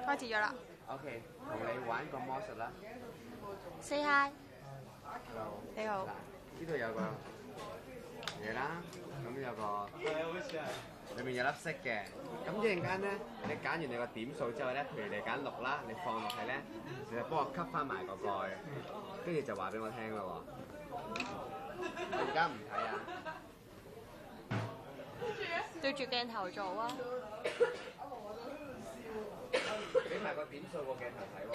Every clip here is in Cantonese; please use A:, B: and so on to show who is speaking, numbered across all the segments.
A: 開始咗啦。
B: OK，同你玩個魔術啦。
A: Say hi。
B: Hello。
A: 你好。
B: 呢度有個嘢啦，咁有個裏面有粒色嘅。咁一陣間咧，你揀完你個點數之後咧，譬如你揀6啦，你放落去咧，你就幫我吸翻埋個蓋，跟住就話俾我聽咯喎。而家唔睇啊？
A: 對住鏡頭做啊！
B: 俾埋個點數個鏡頭睇喎。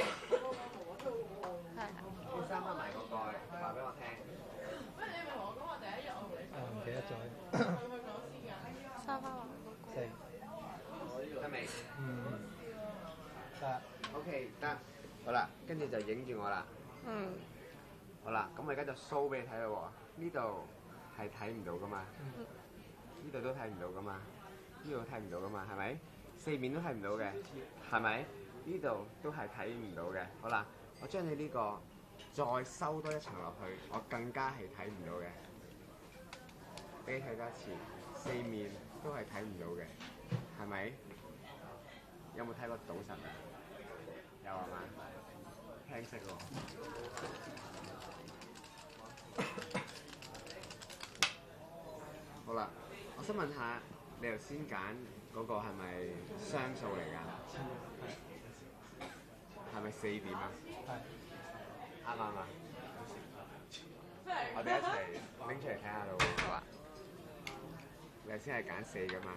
A: 係。
B: 要閂翻埋個蓋，話俾我聽。
C: 唔記得咗。
A: 收翻落
C: 4。
B: 得未？
C: 得。
B: OK，得。好啦，跟住就影住我啦。好啦，咁我而家就 show 俾你睇咯喎。呢度係睇唔到噶嘛？呢度都睇唔到噶嘛？呢度睇唔到噶嘛？係咪？四面都睇唔到嘅，係咪？呢度都係睇唔到嘅。好啦，我將你呢個再收多一層落去，我更加係睇唔到嘅。俾你睇多一次，四面都係睇唔到嘅，係咪？有冇睇過賭神啊？有啊嘛？青色喎。好啦，我想問下，你頭先揀嗰個係咪雙數嚟㗎？係咪4點啊？啱唔啱啊？我哋一齊拎出嚟睇下咯喎。好啊。你頭先係揀4㗎嘛？